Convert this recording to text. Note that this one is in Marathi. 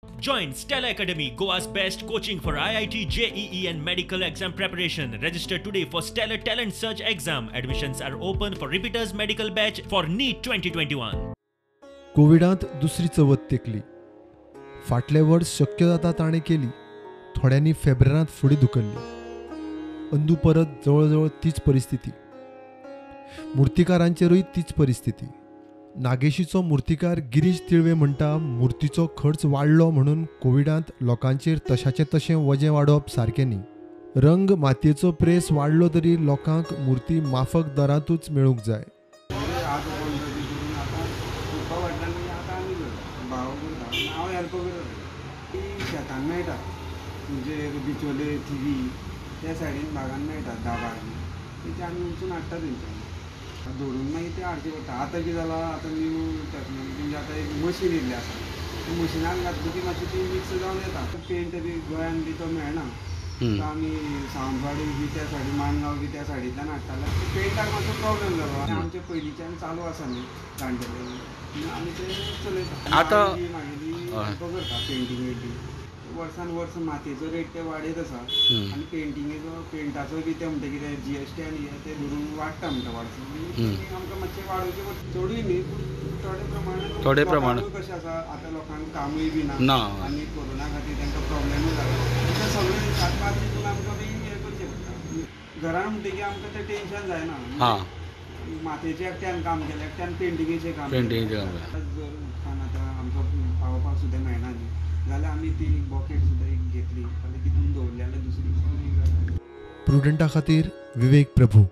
Join Stella Academy, Goa's best coaching for IIT, JEE and medical exam preparation. Register today for Stellar Talent Search exam. Admissions are open for repeaters medical batch for NEET 2021. कोविडांत दुसरी चवथ तेकली. फाटले वर्स शक्य जाता ताणें केली. थोड्यांनी फेब्रुवारांत फुडें धुकल्ली. अंदू परत जवळजवळ तीच परिस्थिती. मुर्तीकारांचेरूय तीच परिस्थिती. नागेशीचो मुर्तीकार गिरीश तिळवे म्हणटा, मुर्तीचो खर्च वाडलो म्हणून कोविडांत लोकांचेर तशाचें तशें वजें वाडप सारकें न्ही. रंग मातयेचो प्रेस वाडलो तरी लोकांक मुर्ती माफक दरांतूच मेळूंक जाय. शेतान मेळटा म्हणजे बिचोले थिवी त्या सायडीन बागान मेळटा दाबार तेचे आमी वचून हाडटा तेंच्यानी धरून मागीर ते हाडचे पडटा. आतां कितें जालां, आतां न्यू टॅक्नोलॉजी म्हणजे आतां एक मशीन येयल्ली आसा. त्या मशिनान घातली की मातशी ती मिक्स जावन येता. पेंट बी गोंयान बी तो मेळना. आमी सावंतवाडी बी त्या सायडीन माणगांव बी त्या सायडींतल्यान हाडटाले. पेंटाक मातसो प्रॉब्लेम जालो आनी आमचे पयलींच्यान चालू आसा न्ही जाणटेले आमी ते चलयता. आतां मागीर करता पेंटींग वेंटींग वर्सान वर्स मातयेचो रेट ते वाडयत आसा आनी पेंटाचो बी ते म्हणटा कितें GST आनी ते धरून वाडटा म्हणटा वर्सान. आमकां मातशें वाडोवचें पडटा. चडूय न्ही पूण थोडे प्रमाणांत कशें आसा आतां लोकांक कामूय बी ना आनी कोरोना खातीर तांकां प्रॉब्लेमूय जाला. ते सगळें सारपाक तितून आमकां बी हें करचें पडटा. घरान म्हणटकीर आमकां तें टेंशन जायना. मातयेचें एकट्यान काम केलें, एकट्यान पेंटिंगेचें काम केलें. जर उदकान आतां आमकां पावोवपाक सुद्दां मेळना न्ही जाल्यार आमी ती बॉकेट सुद्दां एक घेतली जाल्यार तितून दवरली जाल्यार दुसरी. प्रुडंटा खातीर विवेक प्रभू.